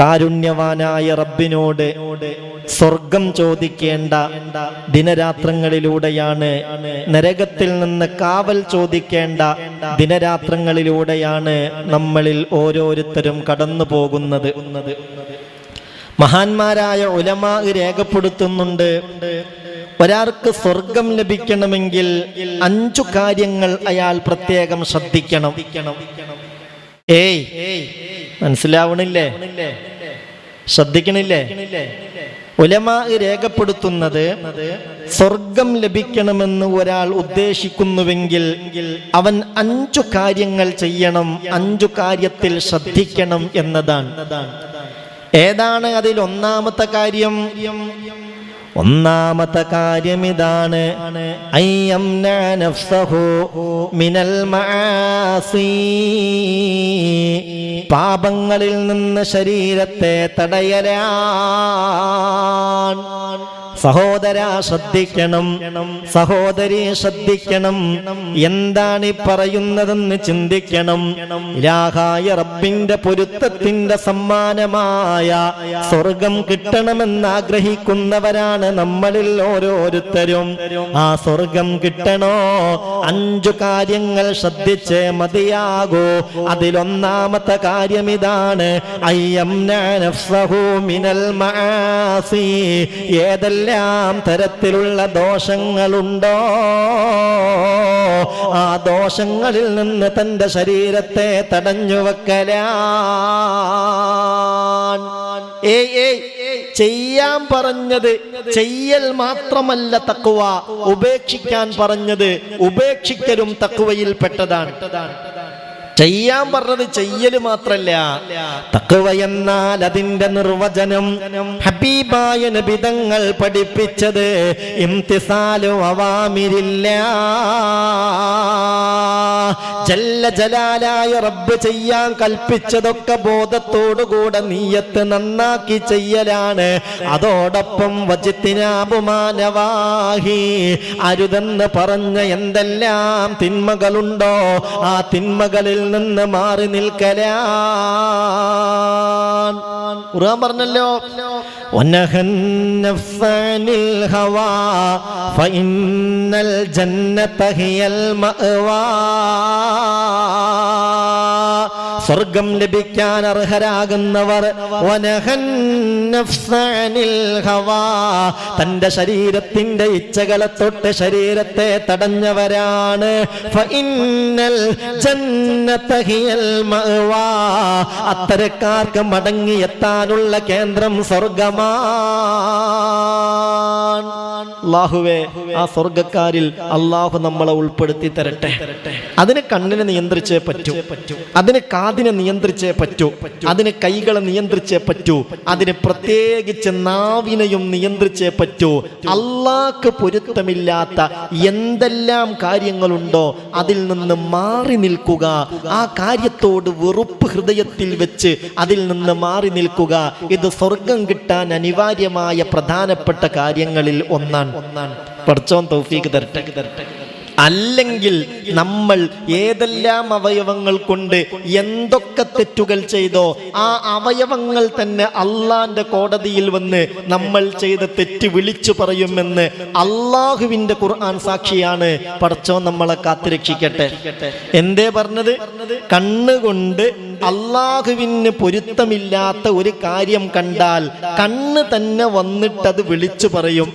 കാരുണ്യവാനായ റബ്ബിനോട് സ്വർഗം ചോദിക്കേണ്ട ദിനരാത്രങ്ങളിലൂടെയാണ്, നരകത്തിൽ നിന്ന് കാവൽ ചോദിക്കേണ്ട ദിനരാത്രങ്ങളിലൂടെയാണ് നമ്മളിൽ ഓരോരുത്തരും കടന്നു പോകുന്നത്. മഹാന്മാരായ ഉലമാ രേഖപ്പെടുത്തുന്നുണ്ട്, ഒരാൾക്ക് സ്വർഗം ലഭിക്കണമെങ്കിൽ 5 കാര്യങ്ങൾ അയാൾ പ്രത്യേകം ശ്രദ്ധിക്കണം. മനസ്സിലാവണില്ലേ? ശ്രദ്ധിക്കണില്ലേ? ഉലമാ രേഖപ്പെടുത്തുന്നത്, സ്വർഗം ലഭിക്കണമെന്ന് ഒരാൾ ഉദ്ദേശിക്കുന്നുവെങ്കിൽ അവൻ 5 കാര്യങ്ങൾ ചെയ്യണം, 5 കാര്യത്തിൽ ശ്രദ്ധിക്കണം എന്നതാണ്. ഏതാണ് അതിൽ ഒന്നാമത്തെ കാര്യം? ഒന്നാമത്തെ കാര്യം ഇതാണ്, അയ്യംന നഫ്സഹു മിനൽ മആസി, പാപങ്ങളിൽ നിന്ന് ശരീരത്തെ തടയലാണ്. സഹോദര ശ്രദ്ധിക്കണം, സഹോദരി ശ്രദ്ധിക്കണം. എന്താണ് ഈ പറയുന്നതെന്ന് ചിന്തിക്കണം. ഇലാഹായ റബ്ബിന്റെ പൊരുത്തത്തിന്റെ സമ്മാനമായ സ്വർഗം കിട്ടണമെന്ന് ആഗ്രഹിക്കുന്നവരാണ് നമ്മളിൽ ഓരോരുത്തരും. ആ സ്വർഗം കിട്ടണോ? 5 കാര്യങ്ങൾ ശ്രദ്ധിച്ചേ മതിയാകൂ. അതിലൊന്നാമത്തെ കാര്യം ഇതാണ്, അയ്യംന നഫ്സഹു മിനൽ മആസി, ഏതെല്ലാം തരത്തിലുള്ള ദോഷങ്ങളുണ്ടോ ആ ദോഷങ്ങളിൽ നിന്ന് തന്റെ ശരീരത്തെ തടഞ്ഞു വെക്കലാണ്. ചെയ്യാൻ പറഞ്ഞത് ചെയ്യൽ മാത്രമല്ല തഖ്വ, ഉപേക്ഷിക്കാൻ പറഞ്ഞത് ഉപേക്ഷിക്കലും തഖ്വയിൽ പെട്ടതാണ്. ചെയ്യാൻ പറഞ്ഞത് ചെയ്യല് മാത്രല്ല. തഖ്വ എന്നാൽ അതിന്റെ നിർവചനം ഹബീബായ നബി തങ്ങൾ പഠിപ്പിച്ചത് ഇംതിസാലു അവാമിരില്ലാ, ജല്ല ജലാലായ റബ്ബ് ചെയ്യാൻ കൽപ്പിച്ചതൊക്കെ ബോധത്തോടുകൂടെ നീയത്ത് നന്നാക്കി ചെയ്യലാണ്. അതോടൊപ്പം വജ്തിനാബുമാനവാഹി, അരുതെന്ന് പറഞ്ഞ എന്തെല്ലാം തിന്മകളുണ്ടോ ആ തിന്മകളിൽ നിന്ന് മാറി നിൽക്കലാണ്. ഖുർആൻ പറഞ്ഞല്ലോ, വനഹൻ നഫ്സനിൽ ഹവാ ഫഇന്നൽ ജന്നത ഹിയൽ മഅവാ, സ്വർഗം ലഭിക്കാൻ അർഹരാകുന്നവർ വനഹൻ നഫ്സനിൽ ഹവാ, തന്റെ ശരീരത്തിന്റെ ഇച്ഛകളെ തൊട്ട് ശരീരത്തെ തടഞ്ഞവരാണ്. ഫഇന്നൽ ജന്നത ഹിയൽ മഅവാ, അത്തരക്കാർക്ക് മടങ്ങിയെത്താനുള്ള കേന്ദ്രം സ്വർഗമാണ്. അല്ലാഹുവേ, ആ സ്വർഗക്കാരിൽ അല്ലാഹു നമ്മളെ ഉൾപ്പെടുത്തി തരട്ടെ. അതിന് കണ്ണിനെ നിയന്ത്രിച്ചേ പറ്റൂ, അതിന് കാതിനെ നിയന്ത്രിച്ചേ പറ്റൂ, അതിന് കൈകളെ നിയന്ത്രിച്ചേ പറ്റൂ, അതിന് പ്രത്യേകിച്ച് നാവിനെയും നിയന്ത്രിച്ചേ പറ്റൂ. അല്ലാഹ്ക്ക് പൊരുത്തമില്ലാത്ത എന്തെല്ലാം കാര്യങ്ങളുണ്ടോ അതിൽ നിന്ന് മാറി നിൽക്കുക. ആ കാര്യത്തോട് വെറുപ്പ് ഹൃദയത്തിൽ വെച്ച് അതിൽ നിന്ന് മാറി നിൽക്കുക. ഇത് സ്വർഗം കിട്ടാൻ അനിവാര്യമായ പ്രധാനപ്പെട്ട കാര്യങ്ങളിൽ ഒന്നാണ്. പടച്ചോൻ തൗഫീഖ് തരട്ടെ. അല്ലെങ്കിൽ നമ്മൾ ഏതെല്ലാം അവയവങ്ങൾ കൊണ്ട് എന്തൊക്കെ തെറ്റുകൾ ചെയ്തോ ആ അവയവങ്ങൾ തന്നെ അള്ളാന്റെ കോടതിയിൽ വന്ന് നമ്മൾ ചെയ്ത തെറ്റ് വിളിച്ചു പറയുമെന്ന് അള്ളാഹുവിന്റെ ഖുർആൻ സാക്ഷിയാണ്. പടച്ചോൻ നമ്മളെ കാത്തുരക്ഷിക്കട്ടെ. എന്തേ പറഞ്ഞത്? കണ്ണുകൊണ്ട് അള്ളാഹുവിന് പൊരുത്തമില്ലാത്ത ഒരു കാര്യം കണ്ടാൽ കണ്ണ് തന്നെ വന്നിട്ടത് വിളിച്ചു പറയും.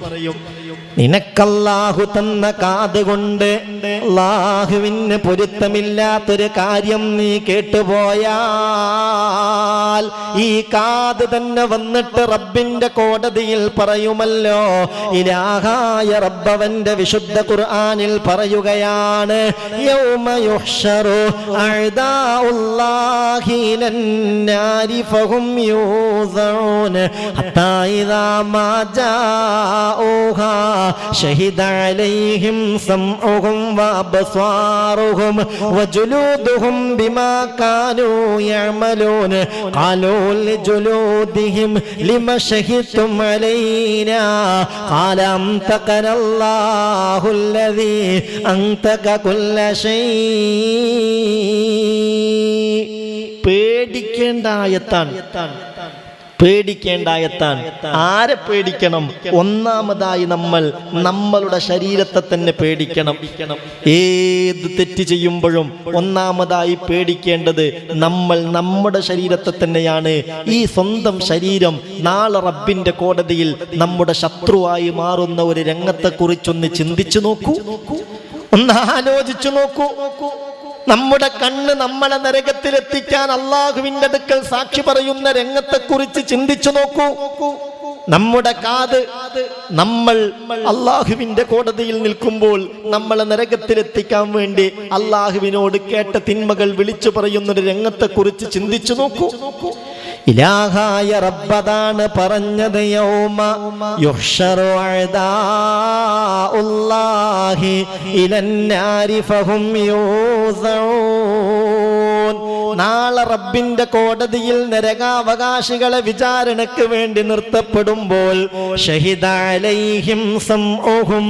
നിനക്കല്ലാഹു തന്ന കാത് കൊണ്ട് അല്ലാഹുവിന് പൊരുത്തമില്ലാത്തൊരു കാര്യം നീ കേട്ടുപോയാൽ ഈ കാത് തന്നെ വന്നിട്ട് റബ്ബിന്റെ കോടതിയിൽ പറയുമല്ലോ. ഇലാഹായ റബ്ബവന്റെ വിശുദ്ധ ഖുർആനിൽ പറയുകയാണ്, യൗമ യുഹ്ശറു അഅദാഉല്ലാഹി ലന്നാരി ഫഹും യൂസഊന ഹത്താ ഇദാ മാ ജാഊഹാ ഷഹിദ അലൈഹിം സംഉഹും വഅബ്സാറുഹും വജുലൂദുഹും ബിമാ കാനൂ യഅമലൂൻ ഖാലൂ ലിജുലൂദിഹിം ലിമ ഷഹിദ്തും അലൈനാ ഖാല അൻതഖനല്ലാഹു അല്ലദീ അൻതഖ കുല്ല ശൈ. പേടിക്കേണ്ട ആയത്താണ്. ആരെ പേടിക്കണം? ഒന്നാമതായി നമ്മളുടെ ശരീരത്തെ തന്നെ പേടിക്കണം. ഏത് തെറ്റ് ചെയ്യുമ്പോഴും ഒന്നാമതായി പേടിക്കേണ്ടത് നമ്മുടെ ശരീരത്തെ തന്നെയാണ്. ഈ സ്വന്തം ശരീരം നാളെ റബ്ബിന്റെ കോടതിയിൽ നമ്മുടെ ശത്രുവായി മാറുന്ന ഒരു രംഗത്തെക്കുറിച്ചൊന്ന് ചിന്തിച്ചു നോക്കൂ, ഒന്ന് ആലോചിച്ചു നോക്കൂ. നമ്മുടെ കണ്ണ് നമ്മളെ നരകത്തിലെത്തിക്കാൻ അള്ളാഹുവിന്റെ അടുക്കൽ സാക്ഷി പറയുന്ന രംഗത്തെക്കുറിച്ച് ചിന്തിച്ചു നോക്കൂ. നമ്മുടെ കാത് നമ്മൾ അള്ളാഹുവിന്റെ കോടതിയിൽ നിൽക്കുമ്പോൾ നമ്മളെ നരകത്തിലെത്തിക്കാൻ വേണ്ടി അള്ളാഹുവിനോട് കേട്ട തിന്മകൾ വിളിച്ചു പറയുന്നൊരു രംഗത്തെക്കുറിച്ച് ചിന്തിച്ചു നോക്കൂ. ഇലാഹായ റബ്ബതാണ് പറഞ്ഞത്, യൗമ യുഹ്ശറു അഅദാഉല്ലാഹി ഇലന്നാരി ഫഹും യൂസഊൻ. നാളെ റബ്ബിന്റെ കോടതിയിൽ നരകാവകാശികളെ വിചാരണയ്ക്ക് വേണ്ടി നിർത്തപ്പെടുമ്പോൾ ഷഹിദ അലൈഹിം സംഉഹും,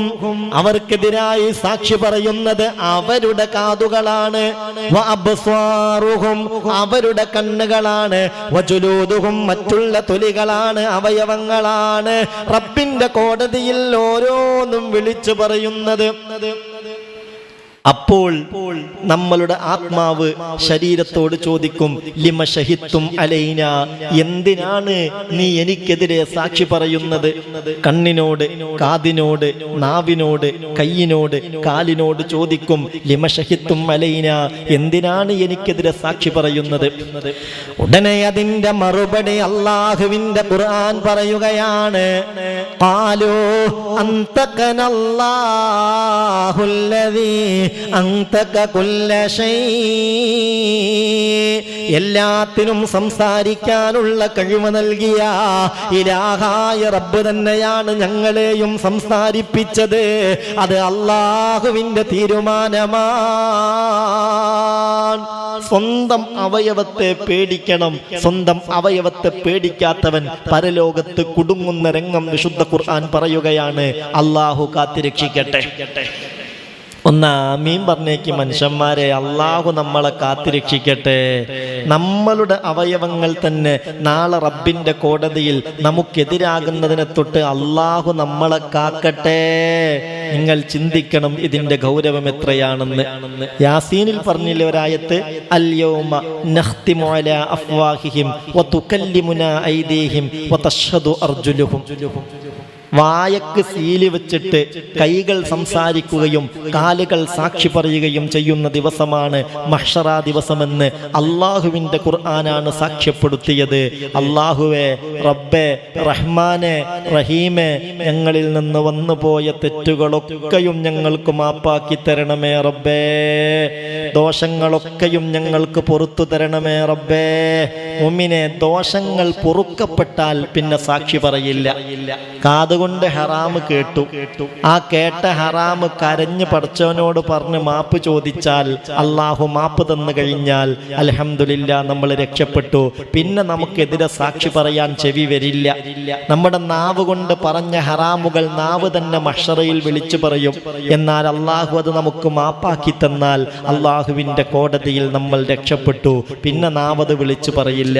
അവർക്കെതിരായി സാക്ഷി പറയുന്നത് അവരുടെ കാതുകളാണ്, വഅബ്സാറുഹും, അവരുടെ കണ്ണുകളാണ്, വജുലൂദുഹും, മറ്റുള്ള തൊലികളാണ്, അവയവങ്ങളാണ്. റബ്ബിന്റെ കോടതിയിൽ ഓരോന്നും വിളിച്ചു പറയുന്നത്. അപ്പോൾ നമ്മളുടെ ആത്മാവ് ശരീരത്തോട് ചോദിക്കും, ലിമ ഷഹിത്തും അലൈന, എന്തിനാണ് നീ എനിക്കെതിരെ സാക്ഷി പറയുന്നത്? കണ്ണിനോട്, കാതിനോട്, നാവിനോട്, കയ്യിനോട്, കാലിനോട് ചോദിക്കും, ലിമ ഷഹിത്തും അലൈന, എന്തിനാണ് എനിക്കെതിരെ സാക്ഷി പറയുന്നത്? ഉടനെ അതിന്റെ മറുപടി അല്ലാഹുവിന്റെ ഖുർആൻ പറയുകയാണ്, ഖാലൂ അൻതഖനല്ലാഹുല്ലദീ അൻതഖ കുല്ല ശൈ. എല്ലാത്തിനും സംസാരിക്കാനുള്ള കഴിവ് നൽകിയ ഇലാഹായ റബ്ബ് തന്നെയാണ് ഞങ്ങളെയും സംസാരിപ്പിച്ചത്. അത് അല്ലാഹുവിന്റെ തീരുമാനമാണ്. സ്വന്തം അവയവത്തെ പേടിക്കണം. സ്വന്തം അവയവത്തെ പേടിക്കാത്തവൻ പരലോകത്ത് കുടുങ്ങുന്ന രംഗം വിശുദ്ധ ഖുർആൻ പറയുകയാണ്. അല്ലാഹു കാത്തിരക്ഷിക്കട്ടെ. ഒന്ന് ആമീൻ പറഞ്ഞേക്ക് മനുഷ്യന്മാരെ. അള്ളാഹു നമ്മളെ കാത്തിരക്ഷിക്കട്ടെ. നമ്മളുടെ അവയവങ്ങൾ തന്നെ നാളെ റബ്ബിന്റെ കോടതിയിൽ നമുക്കെതിരാകുന്നതിനെ തൊട്ട് അള്ളാഹു നമ്മളെ കാക്കട്ടെ. നിങ്ങൾ ചിന്തിക്കണം ഇതിന്റെ ഗൗരവം എത്രയാണെന്ന്. യാസീനിൽ പറഞ്ഞില്ലേ ഒരായത്ത്, അൽ യൗമ നഖ്തിമു അലാ അഫ്വാഹിഹിം വതുകല്ലിമുനാ ഐദീഹിം വതശ്ഹദു അർജുലുഹും. വായക്ക് സീലി വെച്ചിട്ട് കൈകൾ സംസാരിക്കുകയും കാലുകൾ സാക്ഷി പറയുകയും ചെയ്യുന്ന ദിവസമാണ് മഹ്ശറ ദിവസമെന്ന് അള്ളാഹുവിന്റെ ഖുർആനാണ് സാക്ഷ്യപ്പെടുത്തിയത്. അള്ളാഹുവേ, റബ്ബേ, റഹ്മാനെ, റഹീമേ, ഞങ്ങളിൽ നിന്ന് വന്നുപോയ തെറ്റുകളൊക്കെയും ഞങ്ങൾക്ക് മാപ്പാക്കി തരണമേ റബ്ബേ. ദോഷങ്ങളൊക്കെയും ഞങ്ങൾക്ക് പൊറുത്തു തരണമേ റബ്ബേ. മുഅ്മിനെ, ദോഷങ്ങൾ പൊറുക്കപ്പെട്ടാൽ പിന്നെ സാക്ഷി പറയില്ല. കാതുകൊണ്ട് ഹറാമ് കേട്ടു, ആ കേട്ട ഹറാമ് കരഞ്ഞ് പടച്ചവനോട് പറഞ്ഞ് മാപ്പ് ചോദിച്ചാൽ അള്ളാഹു മാപ്പ് തന്നു കഴിഞ്ഞാൽ അൽഹംദുലില്ലാ, നമ്മൾ രക്ഷപ്പെട്ടു. പിന്നെ നമുക്കെതിരെ സാക്ഷി പറയാൻ ചെവി വരില്ല. നമ്മുടെ നാവ് കൊണ്ട് പറഞ്ഞ ഹറാമുകൾ നാവ് തന്നെ മഹ്ശറയിൽ വിളിച്ചു പറയും. എന്നാൽ അള്ളാഹു അത് നമുക്ക് മാപ്പാക്കി തന്നാൽ അള്ളാഹുവിന്റെ കോടതിയിൽ നമ്മൾ രക്ഷപ്പെട്ടു. പിന്നെ നാവത് വിളിച്ചു പറയില്ല,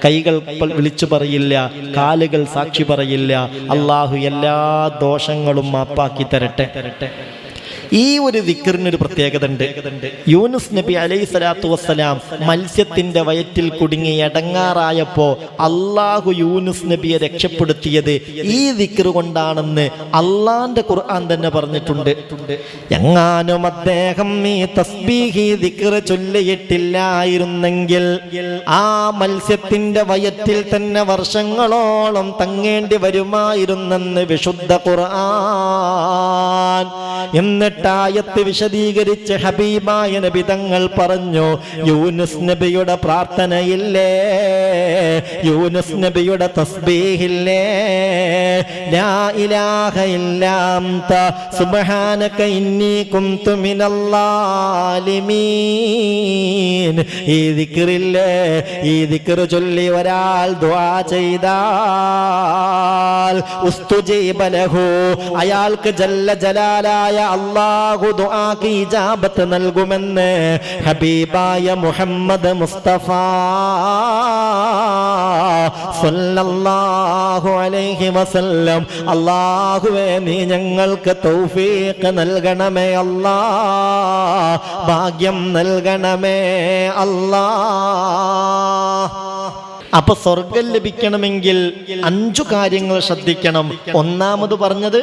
കൈകൾ വിളിച്ചു പറയില്ല, കാലുകൾ സാക്ഷി പറയില്ല. അള്ളാഹു എല്ലാ ദോഷങ്ങളും മാപ്പാക്കി തരട്ടെ. ഈ ഒരു ദിക്റിനൊരു പ്രത്യേകത ഉണ്ട്. യൂനുസ് നബി അലൈഹി സ്വലാത്തു വസ്സലാം മത്സ്യത്തിന്റെ വയറ്റിൽ കുടുങ്ങി എടങ്ങാറായപ്പോ അള്ളാഹു യൂനുസ് നബിയെ രക്ഷപ്പെടുത്തിയത് ഈ ദിക്റ് കൊണ്ടാണെന്ന് അള്ളാന്റെ ഖുർആൻ തന്നെ പറഞ്ഞിട്ടുണ്ട്. എങ്ങാനും അദ്ദേഹം ഈ തസ്ബീഹി ദിക്റ് ചൊല്ലിയിട്ടില്ലായിരുന്നെങ്കിൽ ആ മത്സ്യത്തിന്റെ വയറ്റിൽ തന്നെ വർഷങ്ങളോളം തങ്ങേണ്ടി വരുമായിരുന്നെന്ന് വിശുദ്ധ ഖുർആൻ. എന്നിട്ട് ആയത്ത് വിശദീകരിച്ച് ഹബീബായ നബി തങ്ങൾ പറഞ്ഞു, യൂനുസ് നബിയുടെ പ്രാർത്ഥനയില്ലേ, യൂനുസ് നബിയുടെ തസ്ബീഹില്ലേ, ലാ ഇലാഹ ഇല്ലാ അൻത സുബ്ഹാനക ഇന്നി കുന്തു മിനൽ ളാലിമീൻ. ഈ ദിക്റില്ലേ, ഈ ദിക്ർ ചൊല്ലി ഒരാൾ ദുആ ചെയ്താൽ ഉസ്തുജീബ ലഹു, അയാൾക്ക് ജല്ല ജലാലായ അല്ലാഹു ദുആക്ക് ഇജാബത്ത് നൽകുമെന്ന് ഹബീബായ മുഹമ്മദ് മുസ്തഫ സല്ലല്ലാഹു അലൈഹി വസല്ലം. അല്ലാഹുവേ നീ ഞങ്ങൾക്ക് തൗഫീഖ് നൽകണമേ അല്ലാ, ഭാഗ്യം നൽകണമേ അല്ലാ. അപ്പൊ സ്വർഗം ലഭിക്കണമെങ്കിൽ 5 കാര്യങ്ങൾ ശ്രദ്ധിക്കണം. ഒന്നാമത് പറഞ്ഞത്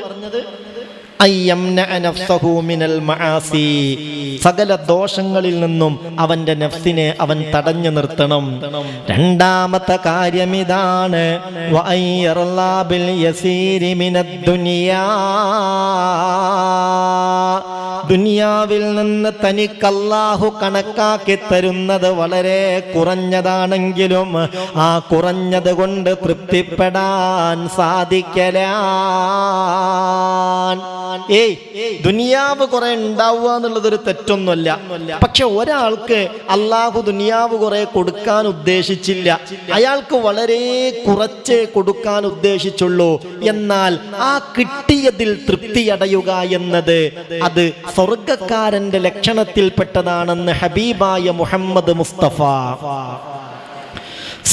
സകല ദോഷങ്ങളിൽ നിന്നും അവന്റെ നഫ്സിനെ അവൻ തടഞ്ഞു നിർത്തണം. രണ്ടാമത്തെ കാര്യം ഇതാണ്, ദുനിയാവിൽ നിന്ന് തനിക്ക് അല്ലാഹു കണക്കാക്കി തരുന്നത് വളരെ കുറഞ്ഞതാണെങ്കിലും ആ കുറഞ്ഞത് കൊണ്ട് തൃപ്തിപ്പെടാൻ സാധിക്കലാൻ. ദുനിയാവ് കുറെ ഉണ്ടാവുക എന്നുള്ളതൊരു തെറ്റൊന്നുമല്ല. പക്ഷെ ഒരാൾക്ക് അല്ലാഹു ദുനിയാവ് കുറെ കൊടുക്കാൻ ഉദ്ദേശിച്ചില്ല, അയാൾക്ക് വളരെ കുറച്ചേ കൊടുക്കാൻ ഉദ്ദേശിച്ചുള്ളൂ. എന്നാൽ ആ കിട്ടിയതിൽ തൃപ്തിയടയുക എന്നത് അത് സ്വർഗക്കാരന്റെ ലക്ഷണത്തിൽപ്പെട്ടതാണെന്ന് ഹബീബായ മുഹമ്മദ് മുസ്തഫ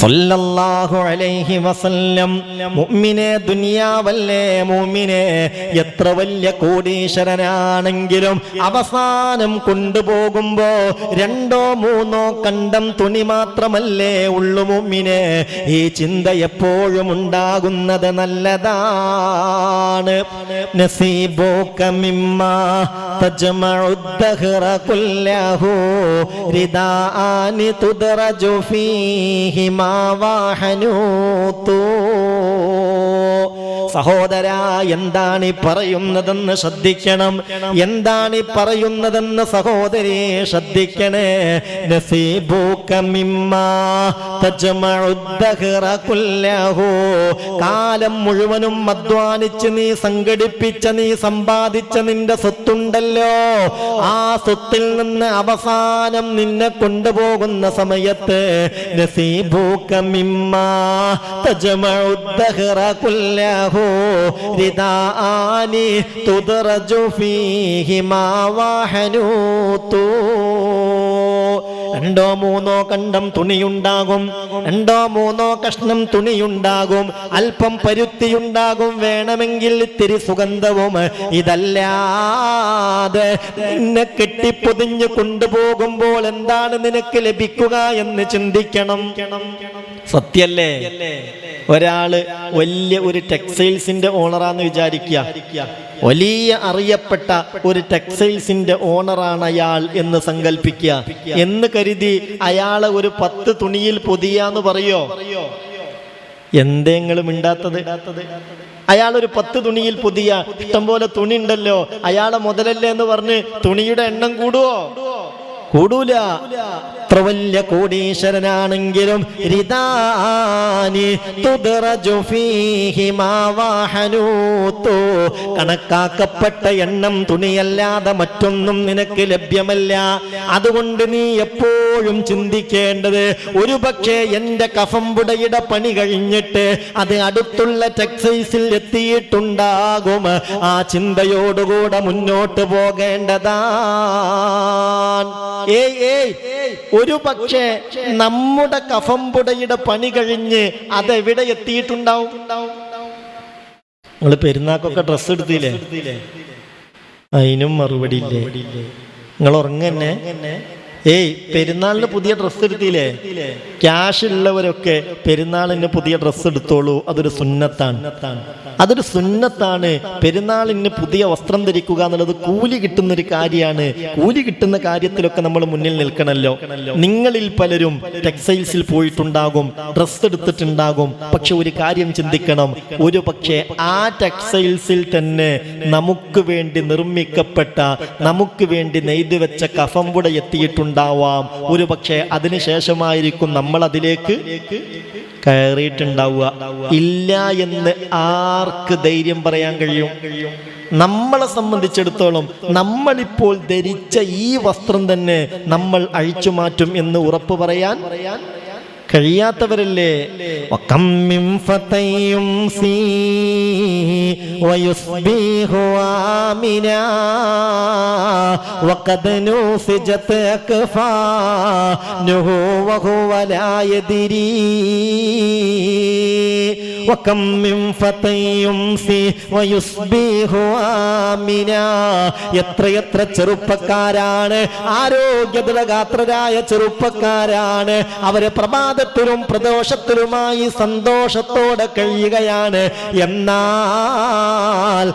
സല്ലല്ലാഹു അലൈഹി വസല്ലം. മുഅ്മിനെ, ദുനിയാവല്ലേ മുഅ്മിനെ, എത്ര വലിയ കോടീശ്വരനാണെങ്കിലും അവസാനം കൊണ്ടുപോകുമ്പോ 2 or 3 കണ്ടം തുണി മാത്രമല്ലേ ഉള്ളു മുഅ്മിനെ. ഈ ചിന്ത എപ്പോഴും ഉണ്ടാകുന്നത് നല്ലതാണ്. നസീബുക മിമ്മാ തജ്മഉദ്ദഹ്റ കുല്ലഹു റിദാഅനി തുദ്റജു ഫീഹി സഹോദര, എന്താണ് ഈ പറയുന്നതെന്ന് ശ്രദ്ധിക്കണം. എന്താണ് ഈ പറയുന്നതെന്ന് സഹോദരിയെ ശ്രദ്ധിക്കണേ. നസീബുക മിമ്മാ തജ്മഉദ്ദഹ്റ കുല്ലഹു, കാലം മുഴുവനും അധ്വാനിച്ച് നീ സംഘടിപ്പിച്ച, നീ സമ്പാദിച്ച നിന്റെ സ്വത്തുണ്ടല്ലോ, ആ സ്വത്തിൽ നിന്ന് അവസാനം നിന്നെ കൊണ്ടുപോകുന്ന സമയത്ത് നസീബുക മിമ്മാ തജ്മഉദ്ദഹ്റ കുല്ലഹു റിദാഅനി തുദ്റജു ഫീഹി മാ വഹനൂതു. 2 or 3 കണ്ടം തുണിയുണ്ടാകും, 2 or 3 കഷ്ണം തുണിയുണ്ടാകും, അല്പം പരുത്തിയുണ്ടാകും, വേണമെങ്കിൽ ഇത്തിരി സുഗന്ധവും. ഇതല്ലാതെ നിന്നെ കെട്ടിപ്പൊതിഞ്ഞ് കൊണ്ടുപോകുമ്പോൾ എന്താണ് നിനക്ക് ലഭിക്കുക എന്ന് ചിന്തിക്കണം. സത്യല്ലേ? ഒരാള് വലിയ ഒരു ടെക്സ്റ്റൈൽസിന്റെ ഓണറാന്ന് വിചാരിക്കുക, വലിയ അറിയപ്പെട്ട ഒരു ടെക്സ്റ്റൈൽസിന്റെ ഓണറാണ് അയാൾ എന്ന് സങ്കല്പിക്കുക. എന്ന് കരുതി അയാളെ ഒരു 10 തുണിയിൽ പൊതിയാന്ന് പറയോ? എന്തെങ്കിലും മിണ്ടാത്തത്? അയാളൊരു 10 തുണിയിൽ പൊതിയ, ഇഷ്ടംപോലെ തുണി ഉണ്ടല്ലോ, അയാളെ മുതലല്ലേ എന്ന് പറഞ്ഞ് തുണിയുടെ എണ്ണം കൂടുവോ? കൂടൂല. എത്ര വലിയ കോടീശ്വരനാണെങ്കിലും റിദാനി തുദ്റജു ഫീഹി മാ വഹനൂതു, കണക്കാക്കപ്പെട്ട എണ്ണം തുണിയല്ലാതെ മറ്റൊന്നും നിനക്ക് ലഭ്യമല്ല. അതുകൊണ്ട് നീ എപ്പോഴും ചിന്തിക്കേണ്ടത്, ഒരു പക്ഷേ എന്റെ കഫംപുടയുടെ പണി കഴിഞ്ഞിട്ട് അത് അടുത്തുള്ള ടെക്സൈസിൽ എത്തിയിട്ടുണ്ടാകും. ആ ചിന്തയോടുകൂടെ മുന്നോട്ട് പോകേണ്ടതാണ്. ഒരു പക്ഷേ നമ്മുടെ കഫംപുടയുടെ പണി കഴിഞ്ഞ് അതെവിടെ എത്തിയിട്ടുണ്ടാവും? നിങ്ങൾ പെരുന്നാക്കൊക്കെ ഡ്രസ്സ് എടുത്തില്ലേ? അതിനും മറുപടി ഇല്ലേ? നിങ്ങൾ ഉറങ്ങന്നെ പെരുന്നാളിന് പുതിയ ഡ്രസ്സ് എടുത്തില്ലേ? ക്യാഷ് ഉള്ളവരൊക്കെ പെരുന്നാളിന് പുതിയ ഡ്രസ്സ് എടുത്തോളൂ. അതൊരു സുന്നത്താണ്. പെരുന്നാളിന് പുതിയ വസ്ത്രം ധരിക്കുക എന്നുള്ളത് കൂലി കിട്ടുന്ന ഒരു കാര്യമാണ്. കൂലി കിട്ടുന്ന കാര്യത്തിലൊക്കെ നമ്മൾ മുന്നിൽ നിൽക്കണമല്ലോ. നിങ്ങളിൽ പലരും ടെക്സ്റ്റൈൽസിൽ പോയിട്ടുണ്ടാകും, ഡ്രസ്സ് എടുത്തിട്ടുണ്ടാകും. പക്ഷെ ഒരു കാര്യം ചിന്തിക്കണം, ഒരു പക്ഷേ ആ ടെക്സ്റ്റൈൽസിൽ തന്നെ നമുക്ക് വേണ്ടി നിർമ്മിക്കപ്പെട്ട, നമുക്ക് വേണ്ടി നെയ്തു വെച്ച കഫംപുട എത്തിയിട്ടുണ്ടാവാം. ഒരു പക്ഷേ അതിനുശേഷമായിരിക്കും നമ്മൾ അതിലേക്ക് കയറിയിട്ടുണ്ടാവുക. ഇല്ല എന്ന് ആർക്ക് ധൈര്യം പറയാൻ കഴിയും? നമ്മളെ സംബന്ധിച്ചിടത്തോളം നമ്മളിപ്പോൾ ധരിച്ച ഈ വസ്ത്രം തന്നെ നമ്മൾ അഴിച്ചു മാറ്റും എന്ന് ഉറപ്പ് പറയാൻ കഴിയാത്തവരല്ലേ? എത്രയെത്ര ചെറുപ്പക്കാരാണ്, ആരോഗ്യദൃഢഗാത്രരായ ചെറുപ്പക്കാരാണ്. അവരെ പ്രമാദത്തിലും പ്രദോഷത്തിലുമായി സന്തോഷത്തോടെ കഴിയുകയാണ്. എന്നാൽ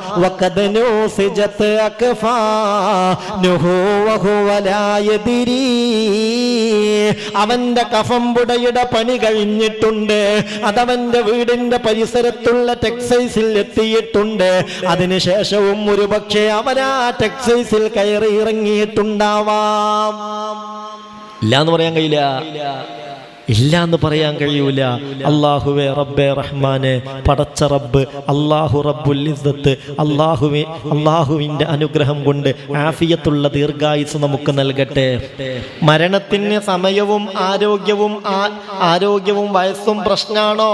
അവന്റെ കഫംപുടയുടെ പണി കഴിഞ്ഞിട്ടുണ്ട്. അതവന്റെ വീടിന്റെ പരിസരത്തുള്ള ടെക്സ്റ്റൈൽസിൽ എത്തിയിട്ടുണ്ട്. അതിനുശേഷവും ഒരുപക്ഷെ അവനാ ടെക്സ്റ്റൈൽസിൽ കയറി ഇറങ്ങിയിട്ടുണ്ടാവാം. ഇല്ലാന്ന് പറയാൻ കഴിയൂല. അല്ലാഹുവേ റബ്ബേ റഹ്മാനെ, പടച്ച റബ്ബ് അല്ലാഹു റബ്ബുൽ ഇസ്സത്ത്, അല്ലാഹുവിന്റെ അനുഗ്രഹം കൊണ്ട് ആഫിയത്തുള്ള ദീർഘായുസ് നമുക്ക് നൽകട്ടെ. മരണത്തിന് സമയവും ആരോഗ്യവും വയസ്സും പ്രശ്നാണോ?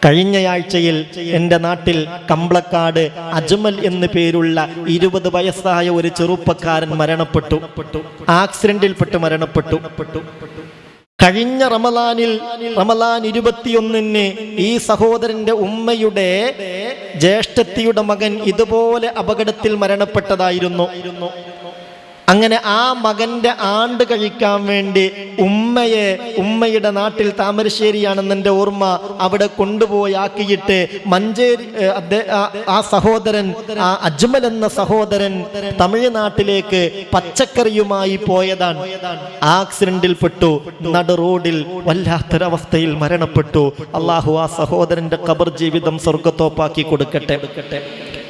കഴിഞ്ഞയാഴ്ചയിൽ എൻ്റെ നാട്ടിൽ കമ്പളക്കാട് അജ്മൽ എന്നു പേരുള്ള 20 വയസ്സായ ഒരു ചെറുപ്പക്കാരൻ മരണപ്പെട്ടു. ആക്സിഡന്റിൽപ്പെട്ട് മരണപ്പെട്ടു. കഴിഞ്ഞ റമളാൻ 21-ന് ഈ സഹോദരന്റെ ഉമ്മയുടെ ജ്യേഷ്ഠത്തിയുടെ മകൻ ഇതുപോലെ അപകടത്തിൽ മരണപ്പെട്ടതായിരുന്നു. അങ്ങനെ ആ മകന്റെ ആണ്ട് കഴിക്കാൻ വേണ്ടി ഉമ്മയുടെ നാട്ടിൽ താമരശ്ശേരിയാണെന്ന് എൻ്റെ ഓർമ്മ, അവിടെ കൊണ്ടുപോയി ആക്കിയിട്ട് മഞ്ചേരി ആ സഹോദരൻ, ആ അജ്മൽ എന്ന സഹോദരൻ തമിഴ്നാട്ടിലേക്ക് പച്ചക്കറിയുമായി പോയതാണ്. ആക്സിഡന്റിൽപ്പെട്ടു, നടു റോഡിൽ വല്ലാത്തൊരവസ്ഥയിൽ മരണപ്പെട്ടു. അള്ളാഹു ആ സഹോദരന്റെ ഖബർ ജീവിതം സ്വർഗത്തോപ്പാക്കി കൊടുക്കട്ടെ.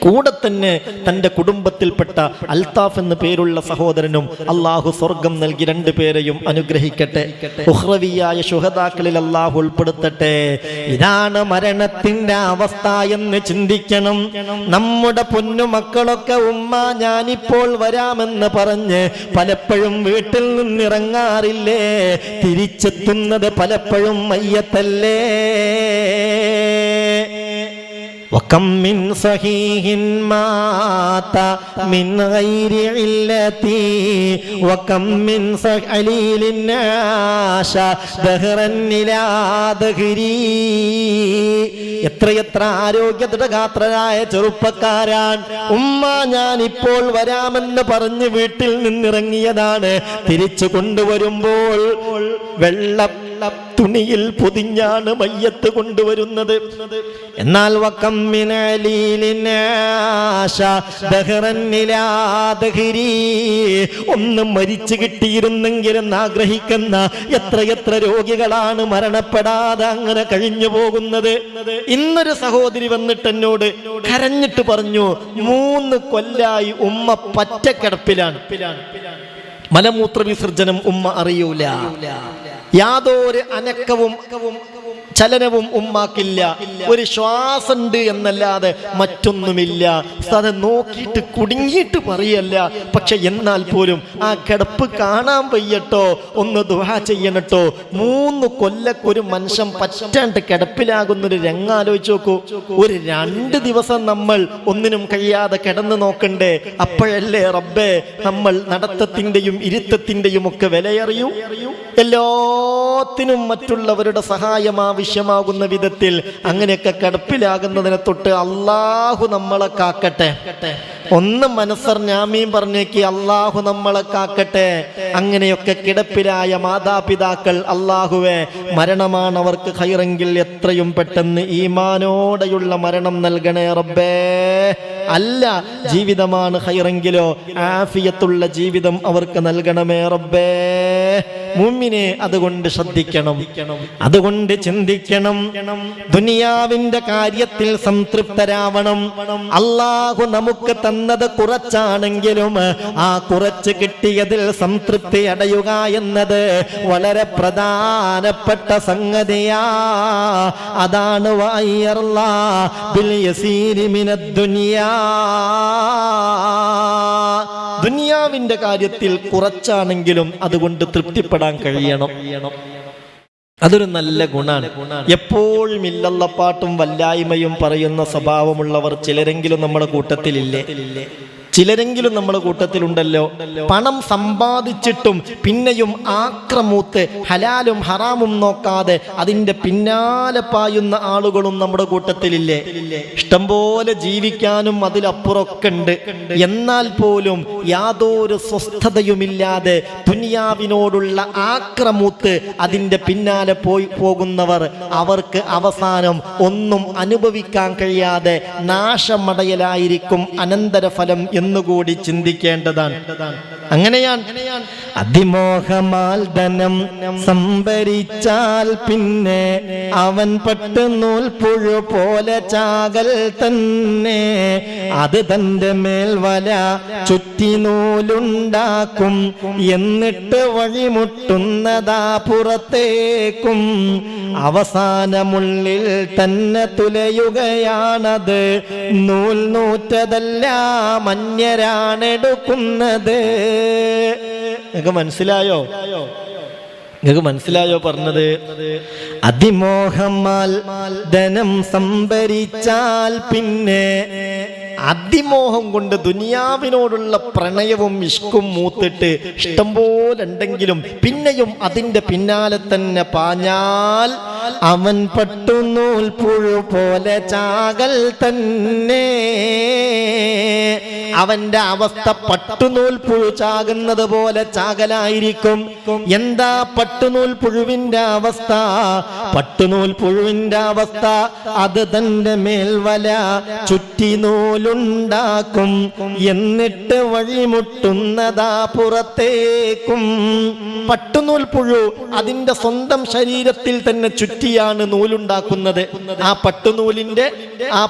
കൂടെ തന്നെ തൻ്റെ കുടുംബത്തിൽപ്പെട്ട അൽത്താഫ് എന്ന പേരുള്ള സഹോദരനും അള്ളാഹു സ്വർഗം നൽകി 2 പേരെയും അനുഗ്രഹിക്കട്ടെ. ഉഖ്റവിയായ ശുഹദാക്കളിൽ അള്ളാഹു ഉൾപ്പെടുത്തട്ടെ. ഇതാണ് മരണത്തിന്റെ അവസ്ഥ എന്ന് ചിന്തിക്കണം. നമ്മുടെ പൊന്നുമക്കളൊക്കെ ഉമ്മ ഞാനിപ്പോൾ വരാമെന്ന് പറഞ്ഞ് പലപ്പോഴും വീട്ടിൽ നിന്നിറങ്ങാറില്ലേ? തിരിച്ചെത്തുന്നത് പലപ്പോഴും മയ്യത്തല്ലേ. وكم من صحيح مات من غير علتي وكم من عليل عاش دهرا إلى دهري. എത്രയെത്ര ആരോഗ്യദൃഢഗാത്രരായ ചെറുപ്പക്കാരാൻ ഉമ്മ ഞാനിപ്പോൾ വരാമെന്ന് പറഞ്ഞ് വീട്ടിൽ നിന്നിറങ്ങിയതാണ്. തിരിച്ചു കൊണ്ടുവരുമ്പോൾ വെള്ള തുണിയിൽ പൊതിഞ്ഞാണ് മയ്യത്ത് കൊണ്ടുവരുന്നത്. എന്നാൽ ഒന്ന് മരിച്ചു കിട്ടിയിരുന്നെങ്കിലും ആഗ്രഹിക്കുന്ന എത്രയെത്ര രോഗികളാണ് മരണപ്പെടാതെ അങ്ങനെ കഴിഞ്ഞു പോകുന്നത്. ഇന്നൊരു സഹോദരി വന്നിട്ട് എന്നോട് കരഞ്ഞിട്ട് പറഞ്ഞു, 3 കൊല്ലായി ഉമ്മ പറ്റക്കിടപ്പിലാണ്. മലമൂത്ര വിസർജനം ഉമ്മ അറിയൂല. യാതൊരു അനക്കവും ചലനവും ഉമ്മാക്കില്ല. ഒരു ശ്വാസമുണ്ട് എന്നല്ലാതെ മറ്റൊന്നുമില്ല. അത് നോക്കിയിട്ട് കുടുങ്ങിയിട്ട് പറയല്ല. പക്ഷെ എന്നാൽ പോലും ആ കിടപ്പ് കാണാൻ വയ്യട്ടോ, ഒന്ന് ദുആ ചെയ്യണട്ടോ. 3 കൊല്ലക്കൊരു മനുഷ്യൻ പറ്റാണ്ട് കിടപ്പിലാകുന്നൊരു രംഗാലോചിച്ച് നോക്കൂ. ഒരു 2 ദിവസം നമ്മൾ ഒന്നിനും കഴിയാതെ കിടന്നു നോക്കണ്ടേ? അപ്പോഴല്ലേ റബ്ബേ നമ്മൾ നടത്തത്തിൻ്റെയും ഇരുത്തത്തിൻ്റെയും ഒക്കെ വിലയറിയൂ. എല്ലാത്തിനും മറ്റുള്ളവരുടെ സഹായം ആവശ്യം ആവശ്യമാകുന്ന വിധത്തിൽ അങ്ങനെയൊക്കെ കിടപ്പിലാകുന്നതിനെ തൊട്ട് അള്ളാഹു നമ്മളെ കാക്കട്ടെ. ഒന്ന് മനസ്സറിഞ്ഞ് ആമീൻ പറഞ്ഞേക്ക്, അള്ളാഹു നമ്മളെ കാക്കട്ടെ. അങ്ങനെയൊക്കെ കിടപ്പിലായ മാതാപിതാക്കൾ അള്ളാഹുവേ, മരണമാണ് അവർക്ക് ഖൈറെങ്കിൽ എത്രയും പെട്ടെന്ന് ഈമാനോടെയുള്ള മരണം നൽകണേ റബ്ബേ. അല്ല ജീവിതമാണ് ഖൈറെങ്കിലോ ആഫിയത്തുള്ള ജീവിതം അവർക്ക് നൽകണമേ റബ്ബേ. മുഅ്മിനെ അതുകൊണ്ട് ശ്രദ്ധിക്കണം, അതുകൊണ്ട് ചിന്തിക്കണം. ദുനിയാവിന്റെ കാര്യത്തിൽ സംതൃപ്തരാവണം. അള്ളാഹു നമുക്ക് തന്നത് കുറച്ചാണെങ്കിലും ആ കുറച്ച് കിട്ടിയതിൽ സംതൃപ്തി അടയുക എന്നത് വളരെ പ്രധാനപ്പെട്ട സംഗതിയാ. അതാണ് വഅയ്യർലാ ബിൽ യസീരി മിനദ് ദുനിയാ. ദുനിയാവിന്റെ കാര്യത്തിൽ കുറച്ചാണെങ്കിലും അതുകൊണ്ട് തൃപ്തിപ്പെടാൻ കഴിയണം. അതൊരു നല്ല ഗുണാണ്. എപ്പോഴും ഇല്ലല്ലപ്പാട്ടും വല്ലായ്മയും പറയുന്ന സ്വഭാവമുള്ളവർ ചിലരെങ്കിലും നമ്മുടെ കൂട്ടത്തിലില്ലേ? ചിലരെങ്കിലും നമ്മുടെ കൂട്ടത്തിലുണ്ടല്ലോ. പണം സമ്പാദിച്ചിട്ടും പിന്നെയും ആക്രമൂത്ത് ഹലാലും ഹറാമും നോക്കാതെ അതിൻ്റെ പിന്നാലെ പായുന്ന ആളുകളും നമ്മുടെ കൂട്ടത്തിലില്ലേ? ഇഷ്ടംപോലെ ജീവിക്കാനും അതിലപ്പുറമൊക്കെ ഉണ്ട്. എന്നാൽ പോലും യാതൊരു സ്വസ്ഥതയുമില്ലാതെ ദുനിയാവിനോടുള്ള ആക്രമൂത്ത് അതിൻ്റെ പിന്നാലെ പോകുന്നവർ, അവർക്ക് അവസാനം ഒന്നും അനുഭവിക്കാൻ കഴിയാതെ നാശമടയലായിരിക്കും അനന്തരഫലം എന്നുകൂടി ചിന്തിക്കേണ്ടതാണ്. അങ്ങനെയാണ് അതിമോഹമാൽ ധനം സംഭരിച്ചാൽ പിന്നെ അവൻ പട്ടുനൂൽ പുഴു പോലെ ചാകൽ തന്നെ. അത് തന്റെ മേൽ വല ചുറ്റി നൂലുണ്ടാക്കും, എന്നിട്ട് വഴിമുട്ടുന്നതാ പുറത്തേക്കും. അവസാനമുള്ളിൽ തന്നെ തുലയുകയാണത്, നൂൽ നൂറ്റതല്ല മന്യരാണെടുക്കുന്നത്. നിങ്ങൾക്ക് മനസ്സിലായോ? നിങ്ങൾക്ക് മനസ്സിലായോ പറഞ്ഞത്? അതിമോഹമാൽ ധനം സംഭരിച്ചാൽ പിന്നെ, അതിമോഹം കൊണ്ട് ദുനിയാവിനോടുള്ള പ്രണയവും ഇഷ്കും മൂത്തിട്ട് ഇഷ്ടം പോലെ ഉണ്ടെങ്കിലും പിന്നെയും അതിൻ്റെ പിന്നാലെ തന്നെ പാഞ്ഞാൽ അവൻ പട്ടുനൂൽ പുഴു പോലെ ചാകൽ തന്നെ. അവന്റെ അവസ്ഥ പട്ടുനൂൽ പുഴു ചാകുന്നത് പോലെ ചാകലായിരിക്കും. എന്താ പട്ടുനൂൽ പുഴുവിന്റെ അവസ്ഥ? പട്ടുനൂൽ പുഴുവിന്റെ അവസ്ഥ അത് തന്റെ മേൽവല ചുറ്റി നൂലുണ്ടാക്കും, എന്നിട്ട് വഴിമുട്ടുന്നതാ പുറത്തേക്കും. പട്ടുനൂൽ പുഴു അതിന്റെ സ്വന്തം ശരീരത്തിൽ തന്നെ ചുറ്റിയാണ് നൂലുണ്ടാക്കുന്നത്. ആ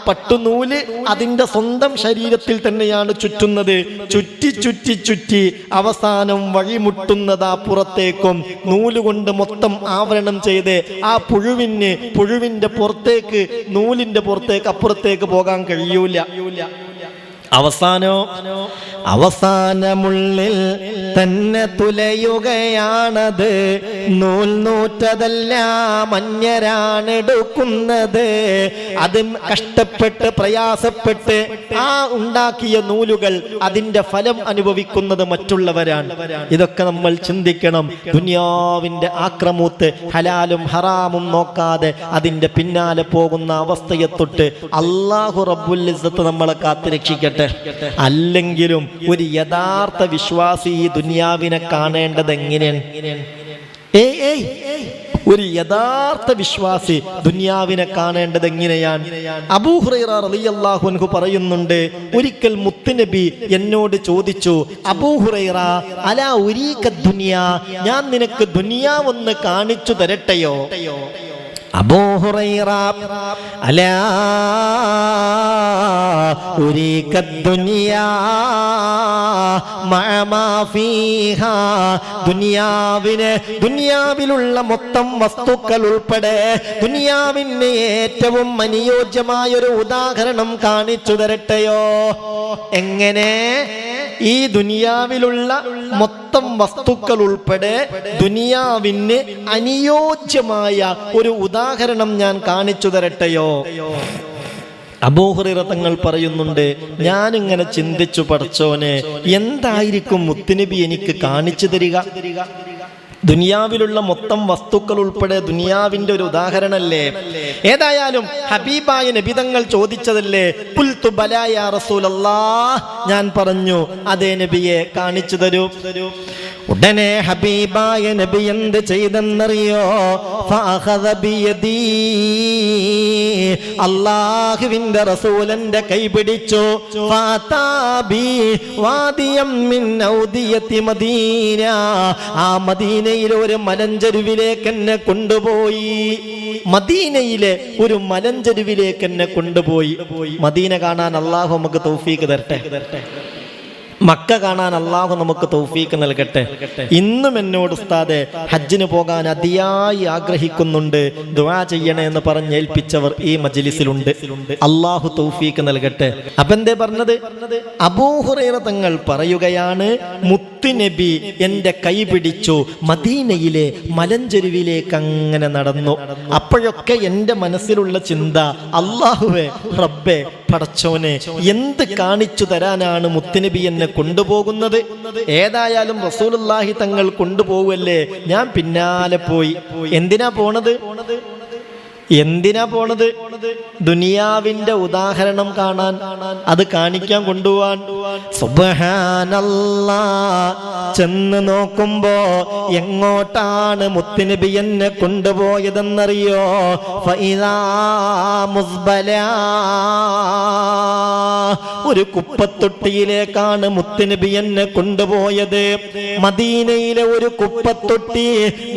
പട്ടുനൂല് അതിന്റെ സ്വന്തം ശരീരത്തിൽ തന്നെയാണ് ചുറ്റുന്നത്. ചുറ്റി ചുറ്റി ചുറ്റി അവസാനം വഴിമുട്ടുന്നതാ പുറത്തേക്കും. നൂലുകൊണ്ട് മൊത്തം ആവരണം ചെയ്ത് ആ പുഴുവിന്റെ പുറത്തേക്ക്, നൂലിന്റെ പുറത്തേക്ക് അപ്പുറത്തേക്ക് പോകാൻ കഴിയൂല. അവസാനമുള്ളിൽ തന്നെ തുലയുകയാണത്, നൂൽ നൂറ്റതല്ല മന്യരാണെടുക്കുന്നത്. അത് കഷ്ടപ്പെട്ട് പ്രയാസപ്പെട്ട് ആ ഉണ്ടാക്കിയ നൂലുകൾ അതിന്റെ ഫലം അനുഭവിക്കുന്നത് മറ്റുള്ളവരാണ്. ഇതൊക്കെ നമ്മൾ ചിന്തിക്കണം. ദുനിയാവിന്റെ ആക്രമൂത്ത് ഹലാലും ഹറാമും നോക്കാതെ അതിന്റെ പിന്നാലെ പോകുന്ന അവസ്ഥയെ തൊട്ട് അല്ലാഹു റബ്ബുൽ ഇസ്സത്ത് നമ്മളെ കാത്തുരക്ഷിക്കട്ടെ. അല്ലെങ്കിലും ഒരു യഥാർത്ഥ വിശ്വാസി ഈ ദുനിയാവിനെ കാണേണ്ടത് എങ്ങനെയാണ്? ഒരു യഥാർത്ഥ വിശ്വാസി ദുനിയാവിനെ കാണേണ്ടത് എങ്ങനെയാണ്? അബൂ ഹുറൈറ റളിയല്ലാഹു അൻഹു പറയുന്നുണ്ട്, ഒരിക്കൽ മുത്തുനബി എന്നോട് ചോദിച്ചു, അബൂ ഹുറൈറ അലാ ഉരീക ദുനിയാ, ഞാൻ നിനക്ക് ദുനിയാവൊന്ന് കാണിച്ചു തരട്ടെയോ? അബൂ ഹുറൈറ അലാ ഉരീക ദുനിയാ മഅ മാ ഫീഹാ, ദുനിയാവിലുള്ള മൊത്തം വസ്തുക്കൾ ഉൾപ്പെടെ ദുനിയാവിന് ഏറ്റവും അനുയോജ്യമായൊരു ഉദാഹരണം കാണിച്ചു തരട്ടെയോ? എങ്ങനെ? ഈ ദുനിയാവിലുള്ള മൊത്തം വസ്തുക്കൾ ഉൾപ്പെടെ ദുനിയാവിന് അനുയോജ്യമായ ഒരു ഉദാഹരണം ഞാൻ കാണിച്ചു തരട്ടെയോ? അബൂ ഹുറൈറ തങ്ങൾ പറയുന്നുണ്ട്, ഞാനിങ്ങനെ ചിന്തിച്ചു, പടച്ചോനെ എന്തായിരിക്കും മുത്തുനബി എനിക്ക് കാണിച്ചു തരിക? ദുനിയാവിലുള്ള മൊത്തം വസ്തുക്കൾ ഉൾപ്പെടെ ദുനിയാവിന്റെ ഒരു ഉദാഹരണല്ലേ? ഏതായാലും ഹബീബായ നബി തങ്ങൾ ചോദിച്ചതല്ലേ? ഖുൽതു ബലാ യാ റസൂലല്ലാഹ്, ഞാൻ പറഞ്ഞു അതേ നബിയെ, കാണിച്ചു തരൂ. ഉടനെ ഹബീബായ നബി എന്ത് ചെയ്തെന്നറിയോ? ഫഅഖദ ബിയദി, അല്ലാഹുവിന്റെ റസൂലന്റെ കൈ പിടിച്ചു. ഫാതാബി വാദിയം മിൻ ഔദിയത്തി മദീന, ആ മദീനയിലെ ഒരു മലഞ്ചെരുവിലേക്ക് എന്നെ കൊണ്ടുപോയി. മദീനയിലെ ഒരു മലഞ്ചെരുവിലേക്ക് എന്നെ കൊണ്ടുപോയി. മദീന കാണാൻ അല്ലാഹു നമുക്ക് തൗഫീഖ് തരട്ടെ. മക്ക കാണാൻ അല്ലാഹു നമുക്ക് തൗഫീഖ് നൽകട്ടെ. ഇന്നും എന്നോട് ഉസ്താദെ ഹജ്ജിന് പോകാൻ അതിയായി ആഗ്രഹിക്കുന്നുണ്ട്, ദുആ ചെയ്യണേ എന്ന് പറഞ്ഞേൽപ്പിച്ചവർ ഈ മജ്ലിസിലുണ്ട്. അല്ലാഹു തൗഫീഖ് നൽകട്ടെ. അപ്പൊ എന്തേ പറഞ്ഞത്? അബൂ ഹുറൈറ തങ്ങൾ പറയുകയാണ്, മുത്തുനബി എന്റെ കൈ പിടിച്ചു, മദീനയിലെ മലഞ്ചെരുവിലേക്ക് അങ്ങനെ നടന്നു. അപ്പോഴൊക്കെ എൻ്റെ മനസ്സിലുള്ള ചിന്ത, അല്ലാഹുവേ, റബ്ബേ, പടച്ചോനെ, എന്ത് കാണിച്ചു തരാനാണ് മുത്തുനബി എന്നെ കൊണ്ടുപോകുന്നത്? ഏതായാലും റസൂലുള്ളാഹി തങ്ങൾ കൊണ്ടുപോവല്ലേ, ഞാൻ പിന്നാലെ പോയി. എന്തിനാ പോണത്? ദുനിയാവിന്റെ ഉദാഹരണം കാണാൻ, അത് കാണിക്കാൻ കൊണ്ടുപോവാൻ. സുബ്ഹാനല്ലാഹ്, ചെന്ന് നോക്കുമ്പോ എങ്ങോട്ടാണ് മുത്തുനബി എന്നെ കൊണ്ടുപോയതെന്നറിയോ? ഫഇദാ മുസ്ബല, ഒരു കുപ്പത്തൊട്ടിയിലേക്കാണ് മുത്തുനബി എന്നെ കൊണ്ടുപോയത്. മദീനയിലെ ഒരു കുപ്പത്തൊട്ടി,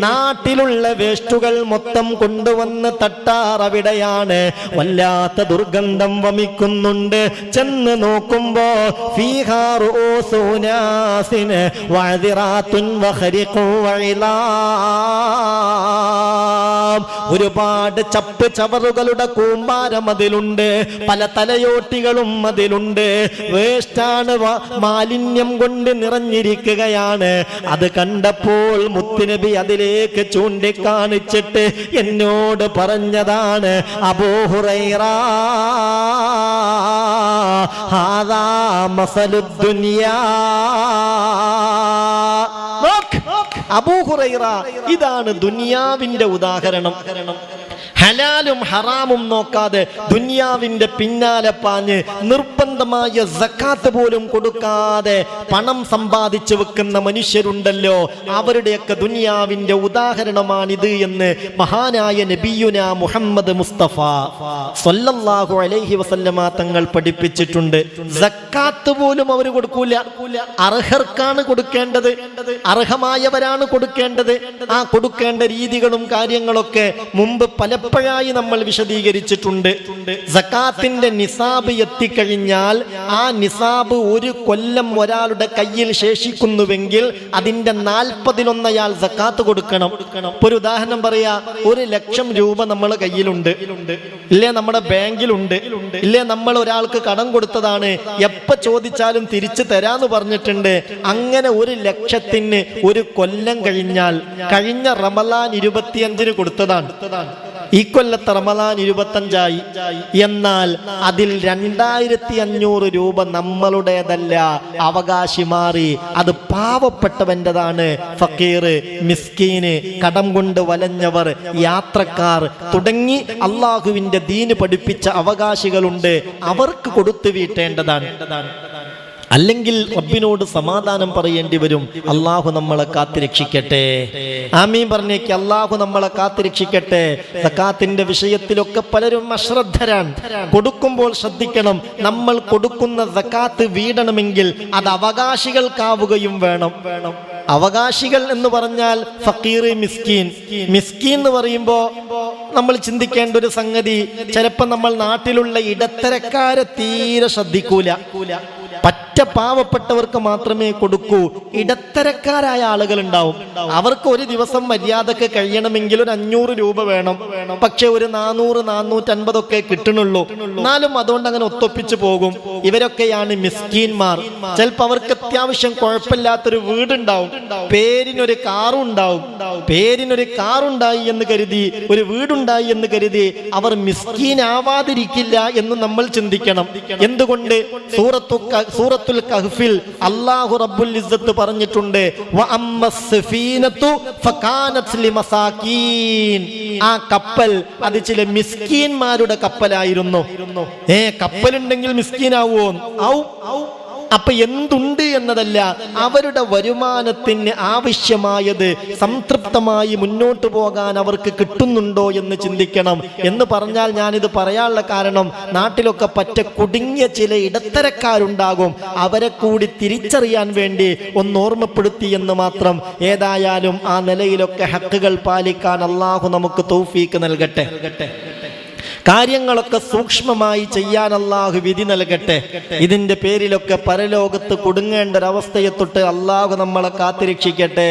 നാട്ടിലുള്ള വേസ്റ്റുകൾ മൊത്തം കൊണ്ടുവന്ന് തട്ടാറവിടെയാണ്. വല്ലാത്ത ദുർഗന്ധം വമിക്കുന്നുണ്ട്. ചെന്ന് നോക്കുമ്പോ ഫീഹാ റൂസു നാസിൻ വഅദിറാത്തുൻ വഖരിഖു വഇലാം, ഒരുപാട് ചപ്പ് ചവറുകളുടെ കൂമ്പാരം അതിലുണ്ട്, പല തലയോട്ടികളും അതിലുണ്ട്. വേസ്റ്റാണ്, മാലിന്യം കൊണ്ട് നിറഞ്ഞിരിക്കുകയാണ്. അത് കണ്ടപ്പോൾ മുത്തുനബി അതിലേക്ക് ചൂണ്ടിക്കാണിച്ചിട്ട് എന്നോട് പറഞ്ഞതാണ്, അബൂ ഹുറൈറ, ഹാദാ മസലുദ് ദുനിയാ. അബൂ ഹുറൈറ, ഇതാണ് ദുനിയാവിന്റെ ഉദാഹരണം. ഹലാലും ഹറാമും നോക്കാതെ ദുനിയാവിന്റെ പിന്നാലെ പാഞ്ഞ് നിർബന്ധമായ സക്കാത്ത് പോലും കൊടുക്കാതെ പണം സമ്പാദിച്ചു വെക്കുന്ന മനുഷ്യരുണ്ടല്ലോ, അവരുടെയൊക്കെ ദുനിയാവിന്റെ ഉദാഹരണമാണിത് എന്ന് മഹാനായ നബിയുന മുഹമ്മദ് മുസ്തഫ സ്വല്ലല്ലാഹു അലൈഹി വസല്ലമ തങ്ങൾ പഠിപ്പിച്ചിട്ടുണ്ട്. സക്കാത്ത് പോലും അവർ കൊടുക്കൂല. അർഹർക്കാണ് കൊടുക്കേണ്ടത്, അർഹമായവരാണ് കൊടുക്കേണ്ടത്. ആ കൊടുക്കേണ്ട രീതികളും കാര്യങ്ങളൊക്കെ മുമ്പ് പലപ്പോഴായി നമ്മൾ വിശദീകരിച്ചിട്ടുണ്ട്. സക്കാത്തിന്റെ നിസാബ് എത്തിക്കഴിഞ്ഞാൽ ആ നിസാബ് ഒരു കൊല്ലം ഒരാളുടെ കയ്യിൽ ശേഷിക്കുന്നുവെങ്കിൽ അതിന്റെ 40 അയാൾ സക്കാത്ത് കൊടുക്കണം. ഒരു ഉദാഹരണം പറയാ, 1,00,000 രൂപ നമ്മളെ കയ്യിലുണ്ട്, ഇല്ലേ നമ്മുടെ ബാങ്കിലുണ്ട്, ഇല്ലേ നമ്മൾ ഒരാൾക്ക് കടം കൊടുത്തതാണ്, എപ്പ ചോദിച്ചാലും തിരിച്ചു തരാന്ന് പറഞ്ഞിട്ടുണ്ട്. അങ്ങനെ 1,00,000 ഒരു കൊല്ലം കഴിഞ്ഞാൽ, കഴിഞ്ഞ റമളാൻ 25 കൊടുത്തതാണ്, ഈ കൊല്ലത്തെ റമളാൻ 25 എന്നാൽ അതിൽ 2500 രൂപ നമ്മളുടേതല്ല, അവകാശി മാറി. അത് പാവപ്പെട്ടവൻ്റെതാണ്. ഫക്കീർ, മിസ്കീന്, കടം കൊണ്ട് വലഞ്ഞവർ, യാത്രക്കാർ തുടങ്ങി അള്ളാഹുവിന്റെ ദീന് പഠിപ്പിച്ച അവകാശികളുണ്ട്. അവർക്ക് കൊടുത്തു വീട്ടേണ്ടതാണ്. അല്ലെങ്കിൽ റബ്ബിനോട് സമാധാനം പറയേണ്ടി വരും. അള്ളാഹു നമ്മളെ കാത്തിരക്ഷിക്കട്ടെ. ആമീൻ പറഞ്ഞേക്ക്. അള്ളാഹു നമ്മളെ കാത്തിരക്ഷിക്കട്ടെ. സക്കാത്തിന്റെ വിഷയത്തിലൊക്കെ പലരും അശ്രദ്ധരാണ്. കൊടുക്കുമ്പോൾ ശ്രദ്ധിക്കണം. നമ്മൾ കൊടുക്കുന്ന സക്കാത്ത് വീടണമെങ്കിൽ അത് അവകാശികൾക്കാവുകയും വേണം. അവകാശികൾ എന്ന് പറഞ്ഞാൽ ഫക്കീർ, മിസ്കീൻ. മിസ്കീൻ എന്ന് പറയുമ്പോ നമ്മൾ ചിന്തിക്കേണ്ട ഒരു സംഗതി, ചിലപ്പോൾ നമ്മൾ നാട്ടിലുള്ള ഇടത്തരക്കാരെ തീരെ ശ്രദ്ധിക്കൂല. പറ്റ പാവപ്പെട്ടവർക്ക് മാത്രമേ കൊടുക്കൂ. ഇടത്തരക്കാരായ ആളുകൾ ഉണ്ടാവും. അവർക്ക് ഒരു ദിവസം മര്യാദക്ക് കഴിയണമെങ്കിൽ ഒരു 500 രൂപ വേണം. പക്ഷെ ഒരു 400, 450 ഒക്കെ കിട്ടണുള്ളൂ. എന്നാലും അതുകൊണ്ട് അങ്ങനെ ഒത്തൊപ്പിച്ചു പോകും. ഇവരൊക്കെയാണ് മിസ്കീന്മാർ. ചിലപ്പോൾ അവർക്ക് അത്യാവശ്യം കുഴപ്പമില്ലാത്തൊരു വീടുണ്ടാവും, പേരിനൊരു കാറുണ്ടാവും. പേരിനൊരു കാറുണ്ടായി എന്ന് കരുതി, ഒരു വീടുണ്ടായി എന്ന് കരുതി അവർ മിസ്കീനാവാതിരിക്കില്ല എന്ന് നമ്മൾ ചിന്തിക്കണം. എന്തുകൊണ്ട്? സൂറത്തു സൂറത്തുൽ കഹ്ഫിൽ അല്ലാഹു റബ്ബുൽ ഇസ്സത്ത് പറഞ്ഞിട്ടുണ്ട്, വ അമ്മസ് സഫീനതു ഫകാനത് ലിമസാകീൻ. ആ കപ്പൽ അത് ചില മിസ്കീന്മാരുടെ കപ്പലായിരുന്നു. കപ്പലുണ്ടെങ്കിൽ മിസ്കീനാവോ? അപ്പൊ എന്തുണ്ട് എന്നതല്ല, അവരുടെ വരുമാനത്തിന് ആവശ്യമായത് സംതൃപ്തമായി മുന്നോട്ട് പോകാൻ അവർക്ക് കിട്ടുന്നുണ്ടോ എന്ന് ചിന്തിക്കണം. എന്ന് പറഞ്ഞാൽ ഞാനിത് പറയാനുള്ള കാരണം, നാട്ടിലൊക്കെ പറ്റ കുടുങ്ങിയ ചില ഇടത്തരക്കാരുണ്ടാകും, അവരെ കൂടി തിരിച്ചറിയാൻ വേണ്ടി ഒന്ന് ഓർമ്മപ്പെടുത്തി എന്ന് മാത്രം. ഏതായാലും ആ നിലയിലൊക്കെ ഹക്കുകൾ പാലിക്കാൻ അള്ളാഹു നമുക്ക് തൗഫീക്ക് നൽകട്ടെ. കാര്യങ്ങളൊക്കെ സൂക്ഷ്മമായി ചെയ്യാൻ അള്ളാഹു വിധി നൽകട്ടെ. ഇതിന്റെ പേരിലൊക്കെ പരലോകത്ത് കുടുങ്ങേണ്ട ഒരവസ്ഥയെ തൊട്ട് അള്ളാഹു നമ്മളെ കാത്തിരക്ഷിക്കട്ടെ.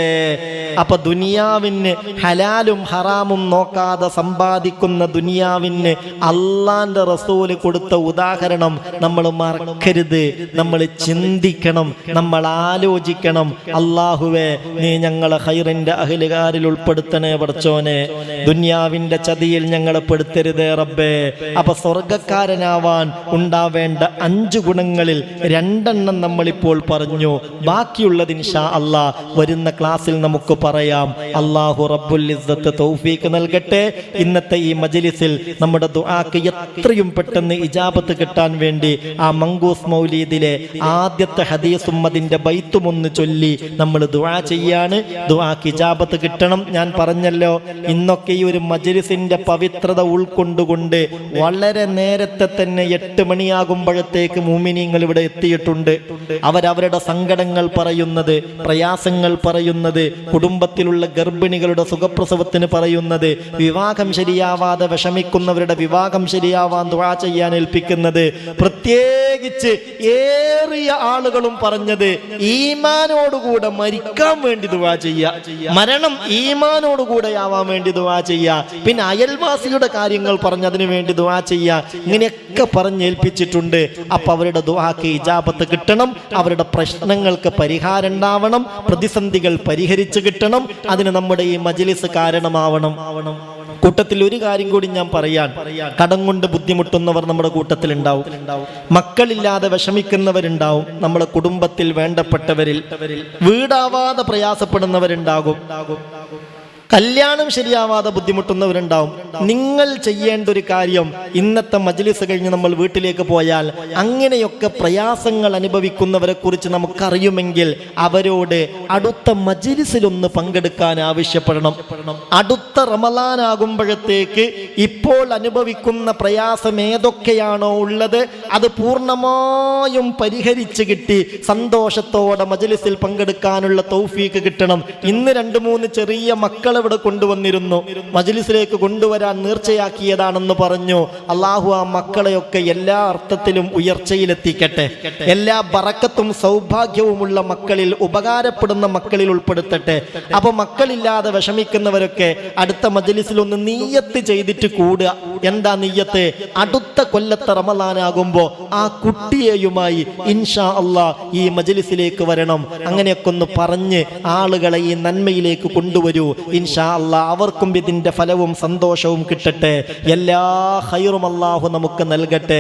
അപ്പൊ ദുനിയാവിന് ഹലാലും ഹറാമും നോക്കാതെ സമ്പാദിക്കുന്ന ദുനിയാവിന് അള്ളാന്റെ റസൂല് കൊടുത്ത ഉദാഹരണം നമ്മൾ മറക്കരുത്. നമ്മൾ ചിന്തിക്കണം, നമ്മൾ ആലോചിക്കണം. അള്ളാഹുവേ, നീ ഞങ്ങളെ ഖൈറിന്റെ അഹ്ലുകാരിൽ ഉൾപ്പെടുത്തണേ പടച്ചോനെ. ദുനിയാവിന്റെ ചതിയിൽ ഞങ്ങളെ പെടുത്തരുതേ റബ്ബേ. അപ്പൊ സ്വർഗക്കാരനാവാൻ ഉണ്ടാവേണ്ട 5 ഗുണങ്ങളിൽ 2 നമ്മളിപ്പോൾ പറഞ്ഞു. ബാക്കിയുള്ളത് ഇൻഷാ അല്ലാഹ് വരുന്ന ക്ലാസ്സിൽ നമുക്ക് പറയാം. അല്ലാഹു റബ്ബുൽ ഇസ്സത്ത് തൗഫീഖ് നൽകട്ടെ. ഇന്നത്തെ ഈ മജ്ലിസിൽ നമ്മുടെ ദുആക്ക് എത്രയും പെട്ടെന്ന് ഇജാബത്ത് കിട്ടാൻ വേണ്ടി ആ മങ്കൂസ് മൗലീദിലെ ആദ്യത്തെ ഹദീസും അതിന്റെ ബൈത്തും ഒന്ന് ചൊല്ലി നമ്മൾ ദുആ ചെയ്യാണ്. ദുആക്ക് ഇജാബത്ത് കിട്ടണം. ഞാൻ പറഞ്ഞല്ലോ, ഇന്നൊക്കെ ഈ ഒരു മജ്ലിസിന്റെ പവിത്രത ഉൾക്കൊണ്ടുകൊണ്ട് വളരെ നേരത്തെ തന്നെ 8 മണിയാകുമ്പോഴത്തേക്ക് മുഅ്മിനീങ്ങൾ ഇവിടെ എത്തിയിട്ടുണ്ട്. അവരവരുടെ സങ്കടങ്ങൾ പറയുന്നത്, പ്രയാസങ്ങൾ പറയുന്നത്, കുടുംബത്തിലുള്ള ഗർഭിണികളുടെ സുഖപ്രസവത്തിന് പറയുന്നത്, വിവാഹം ശരിയാവാതെ വിഷമിക്കുന്നവരുടെ വിവാഹം ശരിയാവാൻ ദുആ ചെയ്യാൻ ഏൽപ്പിക്കുന്നത്, പ്രത്യേകിച്ച് ഏറിയ ആളുകളും പറഞ്ഞത് ഈമാനോടുകൂടെ മരിക്കാൻ വേണ്ടി ദുആ ചെയ്യുക, മരണം ഈമാനോടുകൂടെ ആവാൻ വേണ്ടി ദുആ ചെയ്യുക, പിന്നെ അയൽവാസിയുടെ കാര്യങ്ങൾ പറഞ്ഞതിന് വേണ്ടി ദുആ ചെയ്യുക, ഇങ്ങനെയൊക്കെ പറഞ്ഞേൽപ്പിച്ചിട്ടുണ്ട്. അപ്പൊ അവരുടെ ദുആക്ക് ഇജാബത്ത് കിട്ടണം, അവരുടെ പ്രശ്നങ്ങൾക്ക് പരിഹാരം ഉണ്ടാവണം, പ്രതിസന്ധികൾ പരിഹരിച്ചു കിട്ടണം. അതിന് നമ്മുടെ ഈ മജ്ലിസ് കാരണമാവണം. കൂട്ടത്തിൽ ഒരു കാര്യം കൂടി ഞാൻ പറയാൻ, കടം കൊണ്ട് ബുദ്ധിമുട്ടുന്നവർ നമ്മുടെ കൂട്ടത്തിൽ ഉണ്ടാവും, മക്കളില്ലാതെ വിഷമിക്കുന്നവരുണ്ടാവും, നമ്മുടെ കുടുംബത്തിൽ വേണ്ടപ്പെട്ടവരിൽ വീടാവാതെ പ്രയാസപ്പെടുന്നവരുണ്ടാകും, കല്യാണം ശരിയാവാതെ ബുദ്ധിമുട്ടുന്നവരുണ്ടാവും. നിങ്ങൾ ചെയ്യേണ്ട ഒരു കാര്യം, ഇന്നത്തെ മജ്ലിസ് കഴിഞ്ഞ് നമ്മൾ വീട്ടിലേക്ക് പോയാൽ അങ്ങനെയൊക്കെ പ്രയാസങ്ങൾ അനുഭവിക്കുന്നവരെ കുറിച്ച് നമുക്കറിയുമെങ്കിൽ അവരോട് അടുത്ത മജ്ലിസിലൊന്ന് പങ്കെടുക്കാൻ ആവശ്യപ്പെടണം. അടുത്ത റമളാൻ ആകുമ്പോഴത്തേക്ക് ഇപ്പോൾ അനുഭവിക്കുന്ന പ്രയാസം ഏതൊക്കെയാണോ ഉള്ളത് അത് പൂർണ്ണമായും പരിഹരിച്ച് കിട്ടി സന്തോഷത്തോടെ മജ്ലിസിൽ പങ്കെടുക്കാനുള്ള തൗഫീക്ക് കിട്ടണം. ഇന്ന് 2-3 ചെറിയ മക്കൾ ഇവിടെ കൊണ്ടുവന്നിരുന്നു, മജ്ലിസിലേക്ക് കൊണ്ടുവരാൻ നേർച്ചയാക്കിയതാണെന്ന് പറഞ്ഞു. അള്ളാഹു ആ മക്കളെയൊക്കെ എല്ലാ അർത്ഥത്തിലും ഉയർച്ചയിലെത്തിക്കട്ടെ. എല്ലാ ബറക്കത്തും സൗഭാഗ്യവുമുള്ള മക്കളിൽ, ഉപകാരപ്പെടുന്ന മക്കളിൽ ഉൾപ്പെടുത്തട്ടെ. അപ്പൊ മക്കളില്ലാതെ വിഷമിക്കുന്നവരൊക്കെ അടുത്ത മജ്ലിസിൽ ഒന്ന് നിയ്യത്ത് ചെയ്തിട്ട് കൂടുക. എന്താ നിയ്യത്ത്? അടുത്ത കൊല്ലത്തെ റമളാനാകുമ്പോ ആ കുട്ടിയെയുമായി ഇൻഷാ അല്ലാഹ് ഈ മജ്ലിസിലേക്ക് വരണം. അങ്ങനെയൊക്കെ ഒന്ന് പറഞ്ഞ് ആളുകളെ ഈ നന്മയിലേക്ക് കൊണ്ടുവരൂ. ഇൻഷാ അല്ലാഹ് അവർക്കും ഇതിന്റെ ഫലവും സന്തോഷവും കിട്ടട്ടെ. എല്ലാ ഖൈറും അല്ലാഹു നമുക്ക് നൽകട്ടെ.